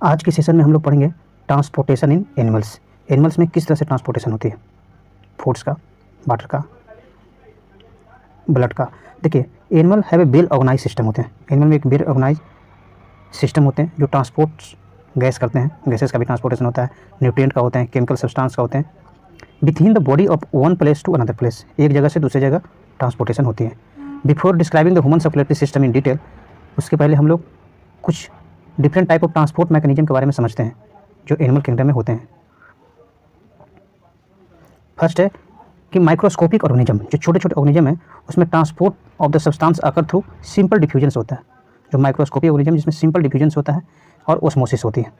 आज के सेशन में हम लोग पढ़ेंगे ट्रांसपोर्टेशन इन एनिमल्स। एनिमल्स में किस तरह से ट्रांसपोर्टेशन होती है, फूड्स का, वाटर का, ब्लड का। देखिए, animal have a well organise system होते हैं। एनिमल में एक वेल ऑर्गेनाइज सिस्टम होते हैं जो ट्रांसपोर्ट गैस करते हैं। गैसेस का भी ट्रांसपोर्टेशन होता है, न्यूट्रिएंट का होते हैं, केमिकल सब्सटेंस का होते हैं। Within the body of one place to another place, एक जगह से दूसरी जगह ट्रांसपोर्टेशन होती है। Before describing the human circulatory system in detail, उसके पहले हम लोग कुछ different type of transport mechanism के बारे में समझते हैं जो एनिमल किंगडम में होते हैं। फर्स्ट है कि माइक्रोस्कोपिक ऑर्गेनिज्म, जो छोटे छोटे ऑर्गेनिज्म है उसमें transport of the substance occur through simple diffusion होता है। जो माइक्रोस्कोपिक ऑर्गेनिज्म जिसमें सिंपल डिफ्यूजन होता है और ओस्मोसिस होती है।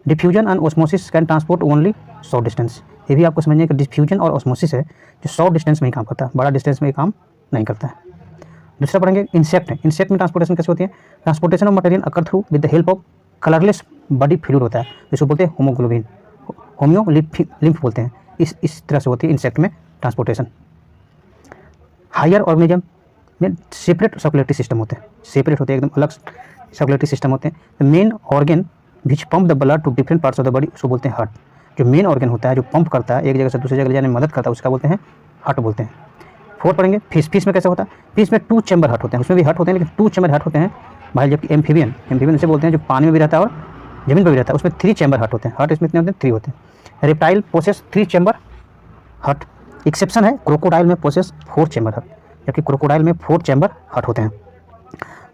Diffusion and osmosis can transport only short distance. ये भी आपको समझना है कि डिफ्यूजन और ओस्मोसिस है जो शॉर्ट डिस्टेंस में ही काम करता है, बड़ा डिस्टेंस में ये काम नहीं करता है। दूसरा पढ़ेंगे इंसेक्ट है। इंसेक्ट में ट्रांसपोर्टेशन कैसे होती है? Transportation of material occur through with the help of colourless body fluid होता है, जिसको बोलते हैं होमोग्लोबिन, होम्यो लिम्फ बोलते हैं। इस तरह से होती है इंसेक्ट में ट्रांसपोर्टेशन। हायर ऑर्गेनिज्म में सेपरेट सर्कुलेटरी सिस्टम होते हैं, सेपरेट होते हैं, एकदम अलग सर्कुलेटरी सिस्टम होते हैं। Main organ which pump the blood to different parts of the body, उसको बोलते हैं हार्ट। जो मेन ऑर्गन होता है जो पंप करता है एक जगह से दूसरी जगह ले जाने में मदद करता है, उसका बोलते हैं हार्ट बोलते हैं। फोर्थ पढ़ेंगे फिश। फिश में कैसे होता है? फिश में 2 चैम्बर हार्ट होते हैं, उसमें भी हार्ट होते हैं लेकिन 2 चैम्बर हार्ट होते हैं भाई। जबकि एम्फीबियन इसे बोलते हैं जो पानी में भी रहता है और जमीन पर भी रहता है, उसमें 3 चैम्बर हार्ट होते हैं। हार्ट इसमें कितने होते हैं? 3 होते हैं। Reptile possess 3 chamber heart. Exception है, क्रोकोडाइल में पोसेस 4 चैम्बर हार्ट, जबकि क्रोकोडाइल में 4 चैम्बर हार्ट होते हैं।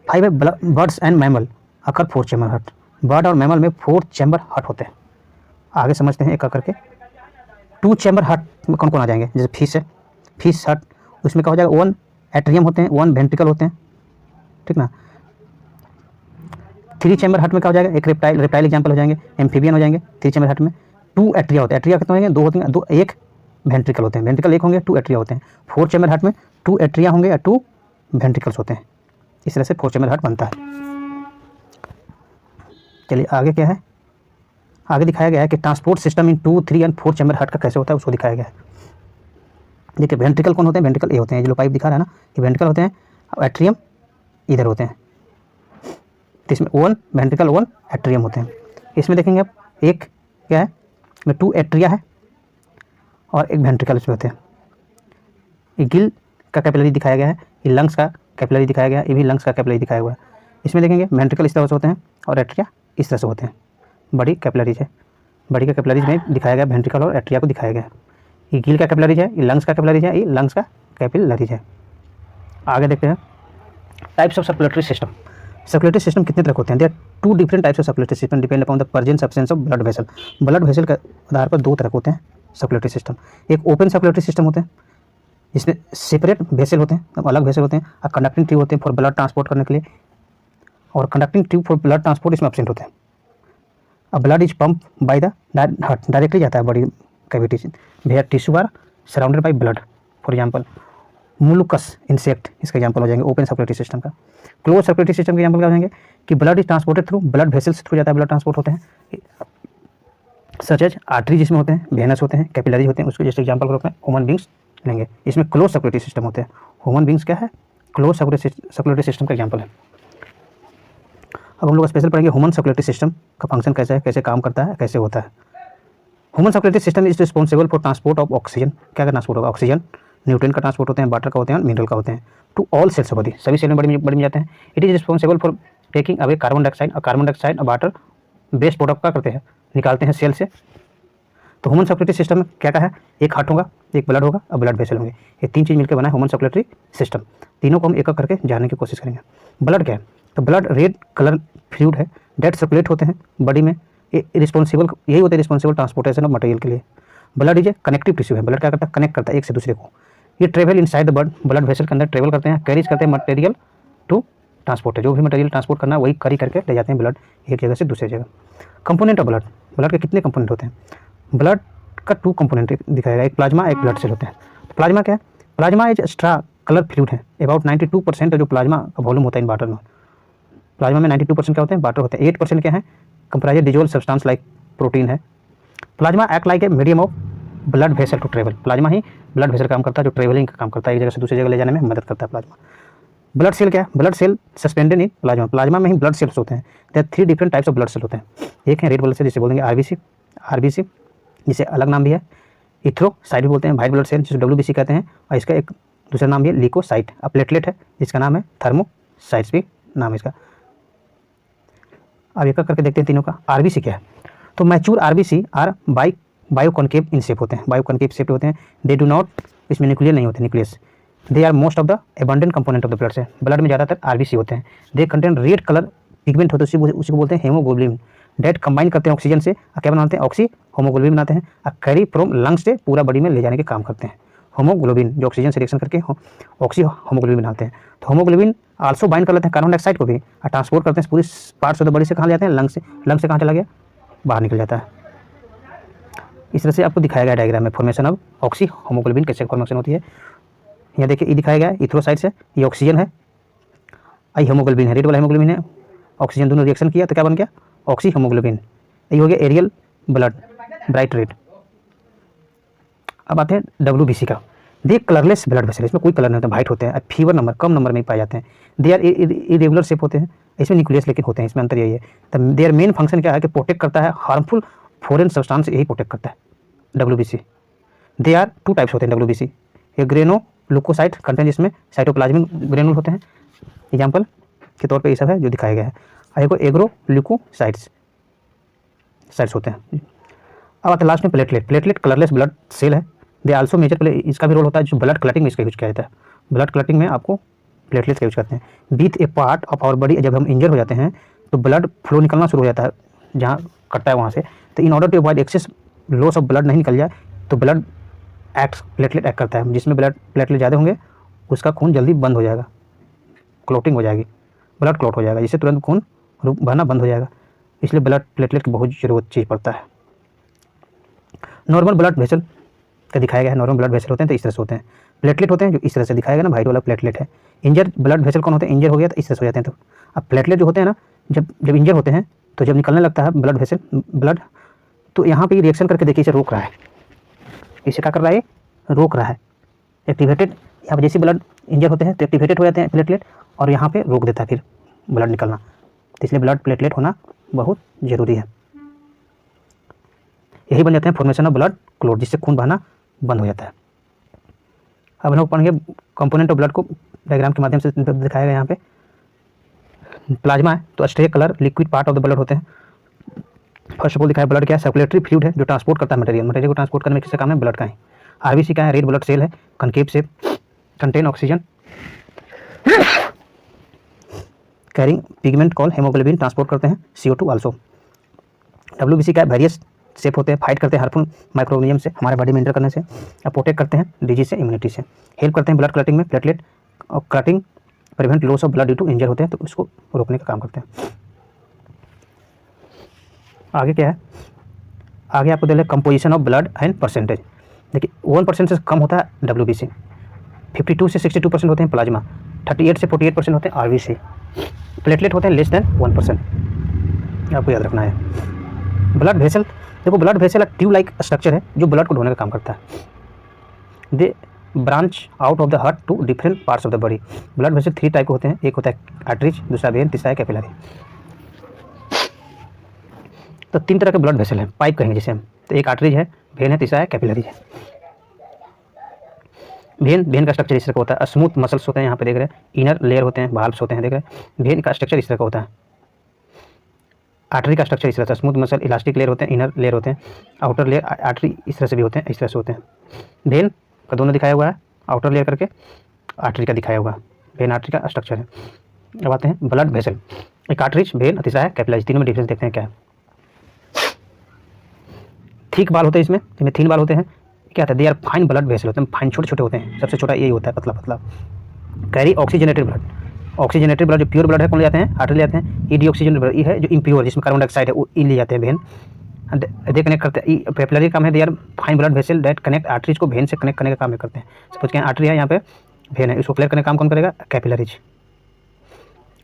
5 है birds and mammal occur 4 chamber heart. Bird और मैमल में 4 चैम्बर हार्ट होते हैं। आगे समझते हैं एक करके। 2 चैम्बर हार्ट में कौन कौन आ जाएंगे? जैसे फिश है, फिश हार्ट, उसमें क्या हो जाएगा? 1 एट्रियम होते हैं, 1 वेंट्रिकल होते हैं, ठीक ना। 3 चैम्बर हार्ट में क्या हो जाएगा? एक रेप्टाइल एग्जाम्पल हो जाएंगे, एम्फीबियन हो जाएंगे। 3 चैम्बर हार्ट में 2 एट्रिया होते हैं। एट्रिया कितने होंगे? 2 होते हैं, 2 1 वेंट्रिकल होते हैं, वेंट्रिकल 1 होंगे, 2 एट्रिया होते हैं। 4 चैम्बर हार्ट में 2 एट्रिया होंगे या 2 वेंट्रिकल्स होते हैं। इस तरह से 4 चैम्बर हार्ट बनता है। चलिए आगे क्या है? आगे दिखाया गया है कि transport system in 2, 3 and 4 chamber heart का कैसे होता है, उसको दिखाया गया है। देखिए, वेंट्रिकल कौन होते हैं? वेंट्रिकल ए होते हैं, जो पाइप दिखा रहा है ना, ये वेंट्रिकल होते हैं। और एट्रियम इधर होते हैं, तो इसमें 1 वेंट्रिकल 1 एट्रियम होते हैं। इसमें देखेंगे आप, एक क्या है? इसमें 2 एट्रिया है और एक वेंट्रिकल इसमें होते हैं। ये गिल का कैपिलरी दिखाया गया है, ये लंग्स का कैपिलरी दिखाया गया है, ये भी लंग्स का कैपिलरी दिखाया हुआ है। इसमें देखेंगे वेंट्रिकल इस तरह से होते हैं और एट्रिया इस तरह से होते हैं। बड़ी कैपिलरीज है, बड़ी का कैपिलरीज में दिखाया गया वेंट्रिकल और एट्रिया को दिखाया गया है। ये गिल का कैपिलरीज है, ये लंग्स का कैपिलरीज है, ये लंग्स का कैपिलरीज है। आगे देखते हैं types of circulatory system. Circulatory system कितने तरह होते हैं? There are 2 different types of circulatory system depend upon the presence absence of blood vessel. Blood vessel के आधार पर 2 तरह होते हैं सर्कुलेटरी सिस्टम। एक ओपन सर्कुलेटरी सिस्टम होते हैं, इसमें सेपरेट वेसल होते हैं, अलग वेसल होते हैं, और कंडक्टिंग ट्यूब होते हैं फॉर ब्लड ट्रांसपोर्ट करने के लिए, और conducting tube for blood transport इसमें एब्सेंट होते हैं। अब blood is pump by the heart, directly जाता है बॉडी कैविटी से, where tissue are surrounded by blood. For example molluscs insect इसका एग्जांपल हो जाएंगे ओपन सर्कुलेटरी सिस्टम का। क्लोज सर्कुलेटरी सिस्टम के एग्जांपल क्या हो जाएंगे कि blood is transported through blood vessels through जाता है, ब्लड ट्रांसपोर्ट होते हैं, सच एज आर्टरी जिसमें होते हैं, वेनस होते हैं, कैपिलरी होते हैं। उसके जैसे एग्जांपल के रूप में ह्यूमन बींग्स लेंगे, इसमें क्लोज सर्कुलेटरी सिस्टम होते हैं। ह्यूमन बींग्स क्या है? क्लोज सर्कुलेटरी सिस्टम का एग्जांपल है। अब हम लोग स्पेशल पढ़ेंगे ह्यूमन सर्कुलेटरी सिस्टम का फंक्शन कैसे है, कैसे काम करता है, कैसे होता है। Human circulatory system is responsible for transport of oxygen. क्या ट्रांसपोर्ट होगा? ऑक्सीजन, न्यूट्रिएंट का ट्रांसपोर्ट होते हैं, वाटर का होते हैं, मिनरल का होते हैं, to all cells of body, सभी सेल में बॉडी में जाते हैं। It is responsible for taking away carbon dioxide, और कार्बन डाइऑक्साइड और वाटर बेस्ड प्रोडक्ट क्या करते हैं? निकालते हैं सेल से। तो ह्यूमन सर्कुलेटरी सिस्टम में क्या है? एक हार्ट होगा, एक ब्लड होगा और ब्लड वेसल होंगे। ये 3 चीज़ मिलकर बना है ह्यूमन सर्कुलेटरी सिस्टम। तीनों को हम एक एक करके जानने की कोशिश करेंगे। ब्लड क्या है? तो ब्लड रेड कलर फ्लूइड है, डेट सर्कुलेट होते हैं बॉडी में, ये रिस्पॉन्सिबल, यही होते हैं रिस्पॉन्सिबल ट्रांसपोर्टेशन ऑफ मटेरियल के लिए। Blood is a connective tissue है, ब्लड क्या करता है? कनेक्ट करता है एक से दूसरे को। ये travel inside the blood vessel के अंदर ट्रेवल करते हैं, कैरीज करते हैं मटेरियल टू ट्रांसपोर्ट है, जो भी मटेरियल ट्रांसपोर्ट करना है वही कैरी करके ले जाते हैं ब्लड एक जगह से दूसरी जगह। कंपोनेंट ऑफ ब्लड, ब्लड के कितने कंपोनेंट होते हैं? ब्लड का 2 कंपोनेंट दिखाएगा, एक प्लाज्मा, एक ब्लड सेल होते हैं। तो प्लाज्मा क्या है? Plasma is extra colour fluid है, अबाउट 92% जो प्लाज्मा का वॉल्यूम होता है इन वाटर में। प्लाज्मा में 92% क्या होते हैं? वाटर होते हैं। 8% क्या है? Comprise dissolve substance like protein है। Plasma act like a medium of blood vessel to travel. Plasma ही ब्लड वेसल काम करता है जो ट्रेवलिंग का काम करता है, एक जगह से दूसरी जगह ले जाने में मदद करता है प्लाज्मा। ब्लड सेल क्या है? Blood cell suspended in plasma, plasma में ही ब्लड सेल्स होते हैं। There 3 different types of blood cell होते हैं। एक है रेड ब्लड सेल जिसे बोलेंगे आरबीसी जिसे अलग नाम भी है, इथ्रोसाइट भी बोलते हैं, वाइट ब्लड सेल जिसे डब्ल्यूबीसी कहते हैं, और इसका एक दूसरा नाम भी है ल्यूकोसाइट। अब प्लेटलेट है जिसका नाम है थर्मोसाइट्स भी नाम है इसका। अब एक करके देखते हैं तीनों का। आरबीसी क्या है? तो mature RBC are biconcave in shape होते हैं, बायोकॉन्केव शेप होते हैं। दे डू नॉट, इसमें न्यूक्लियर नहीं होते, nucleus. They are most of the abundant component of the blood से, ब्लड में ज़्यादातर आरबीसी होते हैं। They contain red colour pigment होते हैं, उसी को बोलते हैं हेमोग्लोबिन। डेट कंबाइन करते हैं ऑक्सीजन से, क्या बनाते हैं? ऑक्सी होमोग्लोबिन बनाते हैं। कैरी फ्रॉम लंग्स से पूरा बॉडी में ले जाने के काम करते हैं। होमोग्लोबिन जो ऑक्सीजन से रिएक्शन करके ऑक्सी होमोग्लोबिन बनाते हैं। तो होमोग्लोबिन आल्सो बाइंड कर लेते हैं कार्बन डाइऑक्साइड को भी, और ट्रांसपोर्ट करते हैं पूरी पार्ट्स ऑफ द बॉडी से। कहाँ ले जाते हैं? लंग्स से। लंग्स से कहाँ चला गया? बाहर निकल जाता है। इस तरह से आपको दिखाया गया डायग्राम में फॉर्मेशन ऑफ ऑक्सी होमोग्लोबिन कैसे फॉर्मेशन होती है। यहाँ देखिए ये दिखाया गया है, इथ्रोसाइट्स है, ये ऑक्सीजन है, आई होमोग्लोबिन है, रेड वाला हेमोग्लोबिन है, ऑक्सीजन दोनों रिएक्शन किया तो क्या बन गया? Oxy haemoglobin. ये हो गया एरियल ब्लड, ब्राइट रेड। अब आते हैं डब्ल्यूबीसी का। दे कलरलेस ब्लड वेसल, इसमें कोई कलर नहीं होता, वाइट होते हैं, फीवर नंबर कम नंबर में पाए जाते हैं। दे आर इरेगुलर शेप होते हैं, इसमें न्यूक्लियस लेकिन होते हैं, इसमें अंतर यही है। तब देयर मेन फंक्शन क्या है कि प्रोटेक्ट करता है हार्मफुल फॉरेन सब्सटेंस, यही प्रोटेक्ट करता है डब्ल्यूबीसी। दे आर 2 टाइप्स होते हैं डब्ल्यूबीसी। एक ग्रेनोलुकोसाइट कंटेंट, जिसमें साइटोप्लाज्मिक ग्रेनुल होते हैं, एग्जाम्पल के तौर पे ये सब है जो दिखाया गया है। और एक एग्रोल्यूकोसाइट्स होते हैं। अब आते लास्ट में platelet. Platelet colourless blood cell है। दे आल्सो मेजर, इसका भी रोल होता है, जो ब्लड क्लटिंग में इसका यूज किया जाता है। ब्लड क्लटिंग में आपको प्लेटलेट्स का यूज करते हैं। बीथ ए पार्ट ऑफ आवर बॉडी, जब हम इंजर हो जाते हैं तो ब्लड फ्लो निकलना शुरू हो जाता है जहाँ कटता है वहाँ से। तो in order to avoid excess loss of blood नहीं निकल जाए तो ब्लड प्लेटलेट एक्ट करता है। जिसमें ब्लड प्लेटलेट ज़्यादा होंगे उसका खून जल्दी बंद हो जाएगा, क्लॉटिंग हो जाएगी, ब्लड क्लॉट हो जाएगा, जिससे तुरंत खून बहना बंद हो जाएगा। इसलिए ब्लड प्लेटलेट की बहुत ज़रूरत चीज़ पड़ता है। नॉर्मल ब्लड वेसल का दिखाया गया है, नॉर्मल ब्लड वेसल होते हैं तो इस तरह से होते हैं। प्लेटलेट होते हैं जो इस तरह से दिखाया गया ना, वाइट वाला प्लेटलेट है। इंजर ब्लड वेसल कौन होते हैं? इंजर हो गया तो इस तरह से हो जाते हैं। तो अब प्लेटलेट जो होते हैं ना, जब इंजर होते हैं तो जब निकलने लगता है ब्लड वेसल ब्लड, तो यहाँ पे रिएक्शन करके देखिए इसे रोक रहा है। इसे क्या कर रहा है? रोक रहा है, एक्टिवेटेड। यहाँ पर जैसे ब्लड इंजर होते हैं तो एक्टिवेटेड हो जाते हैं प्लेटलेट, और यहाँ पे रोक देता है फिर ब्लड निकलना। तो इसलिए ब्लड प्लेटलेट होना बहुत ज़रूरी है। यही बन जाते हैं फॉर्मेशन ऑफ ब्लड क्लॉट, जिससे खून बहना बंद हो जाता है। अब हम लोग पढ़ेंगे कंपोनेंट ऑफ ब्लड को डायग्राम के माध्यम से दिखाया गया। यहाँ पे प्लाज्मा है तो stray colour liquid part of the blood होते हैं। फर्स्ट ऑफ ऑल दिखाया ब्लड क्या है? सर्कुलेटरी फ्लूइड है जो ट्रांसपोर्ट करता है मटेरियल को ट्रांसपोर्ट करने में किसका काम है? ब्लड का है। आरबीसी क्या है? रेड ब्लड सेल है, concave shape, contain oxygen, carrying pigment call haemoglobin, transport करते हैं CO2 आल्सो। डब्ल्यूबीसी क्या है? वेरियस शेप होते हैं, फाइट करते हैं हार्मफुल माइक्रोऑर्गेनिज्म से, हमारे बॉडी में एंटर करने से, और प्रोटेक्ट करते हैं डिजीज से, इम्यूनिटी से, हेल्प करते हैं ब्लड क्लटिंग में। प्लेटलेट और clotting prevent loss of blood due to injury होते हैं तो उसको रोकने का काम करते हैं। आगे क्या है? आगे आपको the composition of blood and percentage. देखिए 1% से कम होता है डब्ल्यूबीसी, 52 से 62% होते हैं प्लाज्मा, 38 से 48% होते हैं आरबीसी। प्लेटलेट होते हैं लेस देन 1%, आपको याद रखना है। ब्लड वेसल, देखो ब्लड वेसल एक ट्यूब लाइक स्ट्रक्चर है जो ब्लड को ढोने का काम करता है। They branch out of the heart to different parts of the body. Blood vessel 3 type के होते हैं, एक होता है आर्टरीज, दूसरा वेन, तीसरा है कैपिलरी। तो 3 तरह के ब्लड वेसल हैं, पाइप कहेंगे जिसे हम। तो एक आर्टरीज है, वेन है, तीसरा है कैपिलरी है। वेन का स्ट्रक्चर इस तरह का होता है, स्मूथ मसल्स होते हैं, यहाँ पे देख रहे हैं, इनर लेयर होते हैं, वाल्व्स होते हैं, देख रहे हैं। वेन का स्ट्रक्चर इस तरह का होता है। आर्टरी का स्ट्रक्चर इस तरह से, स्मूथ मसल, इलास्टिक लेयर होते हैं, इनर लेयर होते हैं, आउटर लेयर। आर्टरी इस तरह से भी होते हैं, इस तरह से होते हैं। वेन का दोनों दिखाया हुआ है, आउटर लेयर करके, आर्टरी का दिखाया हुआ है। वेन आर्टरी का स्ट्रक्चर है। अब आते हैं ब्लड वेसल, एक आर्टरीज, वेन, तीसरा है कैपिलरी। तीनों में डिफरेंस देखते हैं क्या है। थिक बाल होते हैं इसमें थिन बाल होते हैं, क्या होता है? They are fine blood vessel होते हैं, फाइन छोटे छोटे होते हैं, सबसे छोटा यही होता है, पतला पतला। Carry oxygenated blood, oxygenated blood जो प्योर ब्लड है कौन ले जाते हैं? आर्टरी ले जाते हैं। ई डीऑक्सीजनेटेड ब्लड ये है जो इम्प्योर, जिसमें कार्बन डाइऑक्साइड है, वो ई ले जाते हैं वेन। दे कनेक्ट करते हैं। कैपिलरी काम है, they are fine blood vessel that connect arteries को वेन से कनेक्ट करने का काम करते हैं। सपोज क्या आर्टरी है, यहाँ पे वेन है, इसको क्लियर करने का काम कौन करेगा? Capillaries.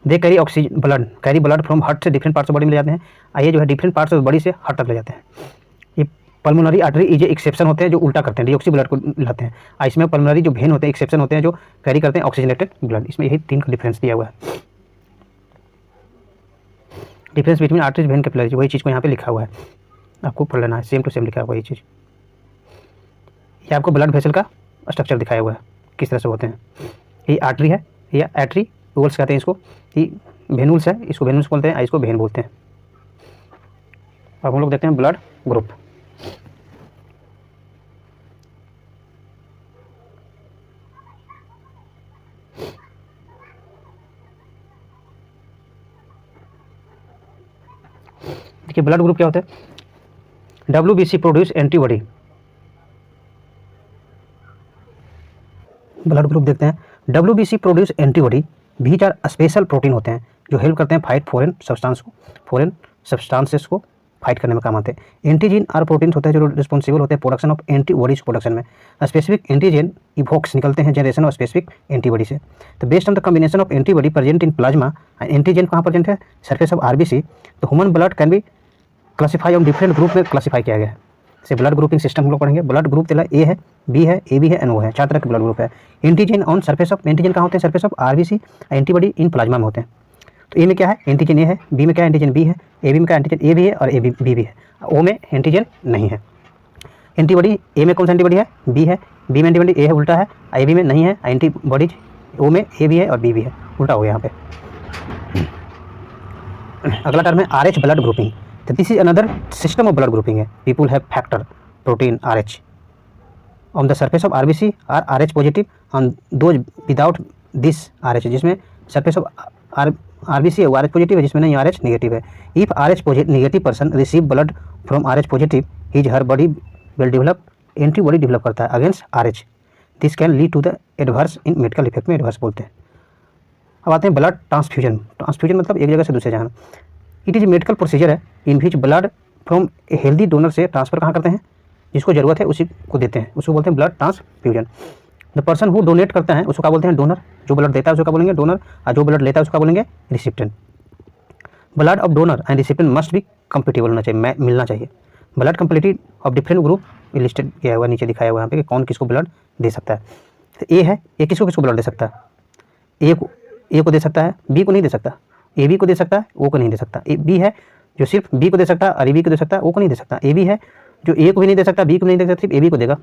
They carry oxygen carry blood from heart से डिफरेंट पार्ट्स ऑफ बॉडी में ले जाते हैं। ये जो है डिफरेंट पार्ट्स ऑफ बॉडी से हार्ट तक ले जाते हैं। ये पल्मोनरी आर्टरी इज एक्सेप्शन होते हैं जो उल्टा करते हैं, डीऑक्सी ब्लड को लाते हैं। इसमें पल्मोनरी जो वेन होते हैं एक्सेप्शन होते हैं जो कैरी करते हैं ऑक्सीजनेटेड ब्लड। इसमें यही 3 का डिफरेंस दिया हुआ है, difference between arteries when capillaries, वही चीज़ को यहाँ पे लिखा हुआ है, आपको पढ़ लेना है, सेम टू सेम लिखा हुआ है ये चीज़। ये आपको ब्लड वेसल का स्ट्रक्चर दिखाया हुआ है किस तरह से होते हैं। ये आर्टरी है या एट्री वोल्स कहते हैं इसको, ये वेनुल्स है, इसको वेनुल्स बोलते हैं, इसको वेन बोलते हैं। अब हम लोग देखते हैं ब्लड ग्रुप। देखिए ब्लड ग्रुप क्या होता है, WBC produce antibody. Blood group देखते हैं, WBC produce antibody which are special protein होते हैं जो हेल्प करते हैं फाइट फॉरेन सब्सटेंसेस को फाइट करने में काम आते हैं। एंटीजन आर प्रोटीन होते हैं जो रिस्पॉन्सिबल होते हैं प्रोडक्शन ऑफ एंटीबॉडीज प्रोडक्शन में। स्पेसिफिक एंटीजन इवोक्स निकलते हैं जनरेशन ऑफ स्पेसिफिक एंटीबॉडी से। तो based on the combination of antibody present in plasma, antigen कहाँ प्रेजेंट है, सरफेस ऑफ RBC, तो human blood can be classify on different group में classify किया गया है। से ब्लड ग्रुपिंग सिस्टम हम लोग पढ़ेंगे। ब्लड ग्रुप तेला A है, B है, AB है, NO है, 4 तरह के ब्लड ग्रुप है। Antigen on surface of, antigen कहाँ होते हैं, surface of RBC, antibody in plasma में होते हैं। तो A में क्या है, एंटीजन A है, B में क्या है, एंटीजन B है, AB में क्या एंटीजन A भी है और AB B भी है, O में एंटीजन नहीं है। एंटीबॉडी A में कौन सा एंटीबॉडी है, B है, B में एंटीबॉडी A है, उल्टा है, AB में नहीं है एंटीबॉडीज, O में A भी है और B भी है, उल्टा हो गया यहाँ पे। अगला टर्म है RH ब्लड ग्रुपिंग। तो this is another system of blood grouping है। People have factor protein RH on the surface of RBC are RH positive on those without this RH, जिसमें सरफेस ऑफ RBC है वो RH positive है, जिसमें नहीं RH negative है। If RH negative person receive blood from RH positive, his her body will develop, antibody develop करता है against RH। This can lead to the adverse in medical effect में adverse बोलते हैं। अब आते हैं ब्लड ट्रांसफ्यूजन। ट्रांसफ्यूजन मतलब एक जगह से दूसरे जगह। इट इज मेडिकल प्रोसीजर है in which blood from a healthy donor से ट्रांसफर कहाँ करते हैं, जिसको जरूरत है उसी को देते हैं, उसको बोलते हैं blood transfusion. The person who donate करता है उसको क्या बोलते हैं, डोनर। जो ब्लड देता है उसको क्या बोलेंगे, डोनर। और जो ब्लड लेता है उसको क्या बोलेंगे, recipient. Blood of donor and recipient must भी कंपेटेबल होना चाहिए, मिलना चाहिए। Blood compatibility of different group listed किया हुआ, नीचे दिखाया हुआ यहाँ पे कि कौन किसको ब्लड दे सकता है। तो ए है, ए किसको किसको ब्लड दे सकता है, ए को दे सकता है, बी को नहीं दे सकता, AB को दे सकता है, O को नहीं दे सकता। B है जो सिर्फ B को दे सकता है और AB को दे सकता है, O को नहीं दे सकता। AB है जो A को भी नहीं दे सकता, B को नहीं दे सकता, सिर्फ AB को देगा,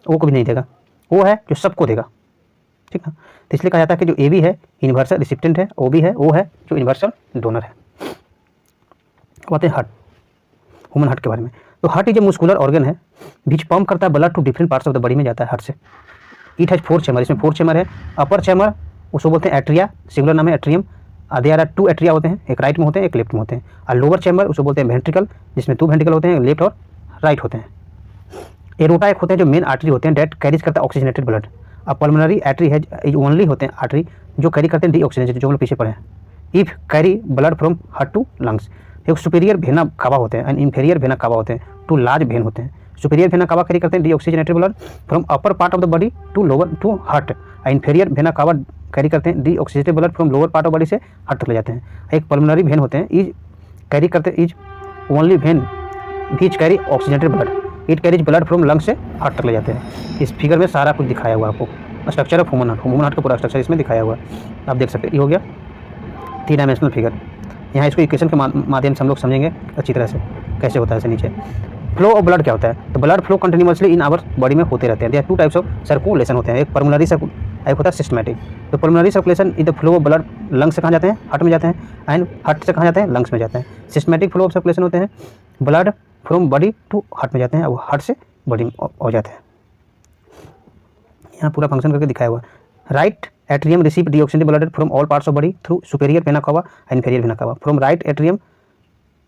O को भी नहीं देगा। O है जो सबको देगा, ठीक है। तो इसलिए कहा जाता है कि जो AB है यूनिवर्सल रिसिप्टेंट है, OB है, O है जो यूनिवर्सल डोनर है। बात है हार्ट, ह्यूमन हार्ट के बारे में। तो heart is a muscular organ है विच पंप करता है blood to different parts of the body में जाता है हार्ट से। इट हैज 4 चैम्बर, इसमें 4 चैम्बर है। अपर चैम्बर उसको बोलते हैं एट्रिया, सिंगुलर नाम है एट्रियम। देयर आर 2 एट्रिया होते हैं, एक राइट में होते हैं एक लेफ्ट में होते हैं। और लोअर चैम्बर उसको बोलते हैं वेंट्रिकल, जिसमें 2 वेंट्रिकल होते हैं, लेफ्ट और राइट होते हैं। एरोटा एक होते हैं जो मेन आर्टरी होते हैं, डेट कैरीज करता है ऑक्सीजनेटेड ब्लड। अब पल्मोनरी आर्टरी है इज ओनली होते हैं आर्टरी जो कैरी करते हैं डीऑक्सीजनेटेड, जो हम लोग पीछे पड़े हैं। If carry blood from heart to lungs, एक सुपीरियर वेना कावा होते हैं एंड इंफीरियर वेना कावा होते हैं, 2 लार्ज वेन होते हैं। सुपीरियर वेना कावा कैरी करते हैं deoxygenated blood from upper part of the body to lower to heart. Inferior vena cava carry करते हैं deoxygenated blood from lower part of body से heart तक ले जाते हैं। एक पल्मोनरी वेन होते हैं इज कैरी करते is only vein which carry oxygenated blood, it carries blood from lung से हार्ट तक ले जाते हैं। इस फिगर में सारा कुछ दिखाया हुआ आपको, स्ट्रक्चर ऑफ ह्यूमन हार्ट का पूरा स्ट्रक्चर इसमें दिखाया हुआ है, आप देख सकते हैं। ये हो गया 3 डायमेंशनल फिगर। यहाँ इसको इक्वेशन के माध्यम से हम लोग समझेंगे अच्छी तरह से कैसे होता है। ऐसे नीचे फ्लो ऑफ ब्लड क्या होता है, तो blood flow continuously in our body में होते रहते हैं। देयर 2 टाइप्स ऑफ सर्कुलेशन होते हैं, एक पल्मोनरी एक होता है सिस्टमैटिक। तो pulmonary circulation is the flow of blood lung से कहाँ जाते हैं, हार्ट में जाते हैं, एंड हार्ट से कहाँ जाते हैं, लंग्स में जाते हैं। सिस्टमैटिक फ्लो ऑफ सर्कुलेशन होते हैं blood from body to heart में जाते हैं, और हार्ट से बॉडी में हो जाते हैं। यहाँ पूरा फंक्शन करके दिखाया हुआ। Right atrium receive deoxygenated blood from all parts of body through superior vena cava and inferior vena cava. From right atrium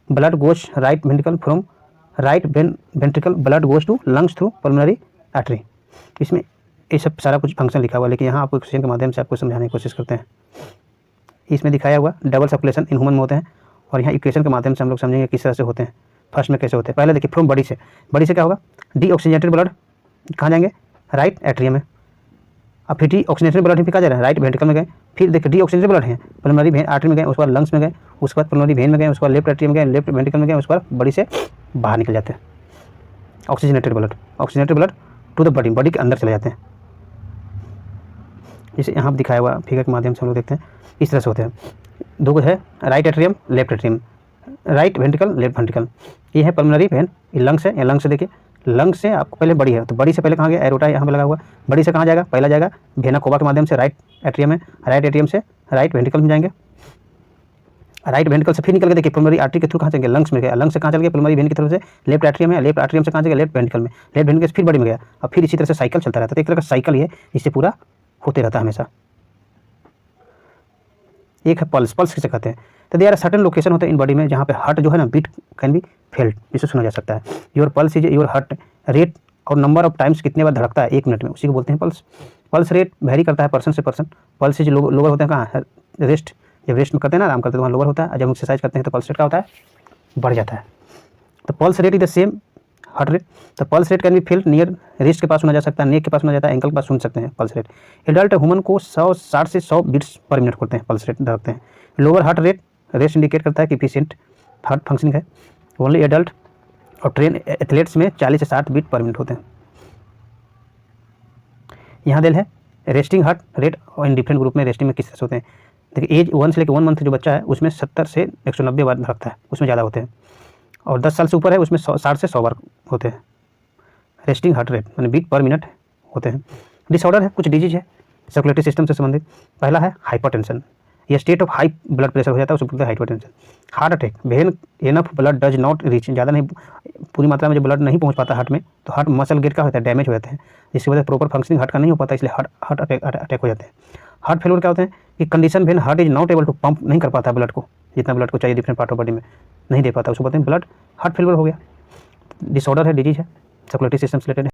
blood goes right ventricle, from right ventricle blood goes to lungs through pulmonary artery. इसमें ये सब सारा कुछ function लिखा हुआ है, लेकिन यहाँ आपको क्वेश्चन के माध्यम से आपको समझाने की कोशिश करते हैं। इसमें दिखाया हुआ डबल सर्कुलेशन इन ह्यूमन में होते हैं, और यहाँ इक्वेशन के माध्यम से हम लोग समझेंगे किस तरह से होते हैं। फर्स्ट में कैसे होते हैं, पहले देखिए फ्रॉम बॉडी से क्या होगा, डीऑक्सीजनेटेड ब्लड कहाँ जाएंगे, राइट एट्रियम में। अब फिर डीऑक्सीजनेटेड ब्लड कहाँ जा रहे हैं, राइट वेंट्रिकल में गए। फिर देखिए डीऑक्सीजनेटेड ब्लड है पल्मोनरी वेन आर्टरी में गए, उसके बाद लंग्स में गए, उसके बाद पल्मोनरी वेन में गए, उसके बाद लेफ्ट एट्रियम में गए, लेफ्ट वेंट्रिकल में गए, उसके बाद बॉडी से बाहर निकल जाते हैं। Oxygenated blood to the body, body के अंदर चले जाते हैं। जैसे यहाँ दिखाया हुआ फिगर के माध्यम से हम लोग देखते हैं, इस तरह से होते हैं। दो है right atrium, left atrium, right ventricle, left ventricle. ये है पल्मोनरी वेन, ये लंग्स है। ये लंग्स से देखिए, लंग्स से आपको पहले बड़ी है, तो बड़ी से पहले कहाँ गया, एरोटा यहाँ पे लगा हुआ। बड़ी से कहाँ जाएगा, पहला जाएगा वेना कोवा के माध्यम से राइट एट्रियम है, राइट एट्रियम से राइट वेंट्रिकल में जाएंगे। राइट वेंट्रिकल से फिर निकल के देखिए पल्मोनरी आर्टरी के थ्रू कहाँ चलेंगे, लंग्स में गया। लंग्स से कहाँ चल गया, पल्मोनरी वेन की तरफ से लेफ्ट एट्रियम है, लेफ्ट एट्रियम से कहाँ चलेगा, लेफ्ट वेंट्रिकल में, लेफ्ट वेंट्रिकल से फिर बड़ी में गया। और फिर इसी तरह से साइकिल चलता रहता है। तो एक तरह का साइकिल ही है, इससे पूरा होते रहता है हमेशा। एक है पल्स, पल्स किसे कहते हैं, तो देयर आर सर्टेन लोकेशन होते हैं इन बॉडी में जहाँ पे हार्ट जो है ना बीट कैन बी फेल्ट, जिसे सुना जा सकता है। Your pulse is your heart rate, और नंबर ऑफ टाइम्स कितने बार धड़कता है 1 मिनट में, उसी को बोलते हैं पल्स। पल्स रेट वेरी करता है पर्सन से पर्सन। पल्स इज लोअर होते हैं कहाँ, रेस्ट, जब रेस्ट में करते हैं ना, आराम करते हैं तो वहाँ लोअर होता है, जब एक्सरसाइज करते हैं तो पल्स रेट क्या होता है, बढ़ जाता है। तो pulse rate is the same heart rate. तो pulse rate can be feeled near wrist के पास सुना जा सकता है, नेक के पास सुना जाता है, एंकल के पास सुन सकते हैं पल्स रेट। एडल्ट ह्यूमन को 60 से 100 बीट्स पर मिनट करते हैं पल्स रेट धड़कते हैं। Lower heart rate rest indicate करता है कि एफिशिएंट हार्ट फंक्शनिंग है। ओनली एडल्ट और ट्रेन एथलेट्स में 40 से 60 बीट पर मिनट होते हैं। यहाँ दिल है रेस्टिंग हार्ट रेट, और इन डिफरेंट ग्रुप में रेस्टिंग में किस तरह से होते हैं। देखिए एज 1 से लेकर 1 मंथ जो बच्चा है उसमें 70 से 190 बार धड़कता है, उसमें ज़्यादा होते हैं। और 10 साल से ऊपर है उसमें 60 से 100 बार होते हैं रेस्टिंग हार्ट रेट, यानी बीट पर मिनट होते हैं। डिसऑर्डर है, कुछ डिजीज है सर्कुलेटरी सिस्टम से संबंधित। पहला है हाइपरटेंशन, यह state of high blood pressure हो जाता है, उसको बोलते हैं hypertension. Heart attack, when enough blood does not reach, ज़्यादा नहीं, पूरी मात्रा में जब ब्लड नहीं पहुंच पाता हार्ट में, तो हार्ट मसल गेट का होता है, डैमेज हो जाता है, जिसकी वजह से प्रॉपर फंक्शनिंग हार्ट का नहीं हो पाता, इसलिए हार्ट अटैक हो जाते हैं। हार्ट फेलियर क्या होते हैं कि condition when heart is not able to pump, नहीं कर पाता ब्लड को, जितना ब्लड को चाहिए डिफरेंट पार्ट ऑफ बॉडी में नहीं दे पाता, उसको बोलते हैं ब्लड हार्ट फेलियर हो गया। डिसऑर्डर है, डिजीज है, सर्कुलेटरी सिस्टम से रिलेटेड है।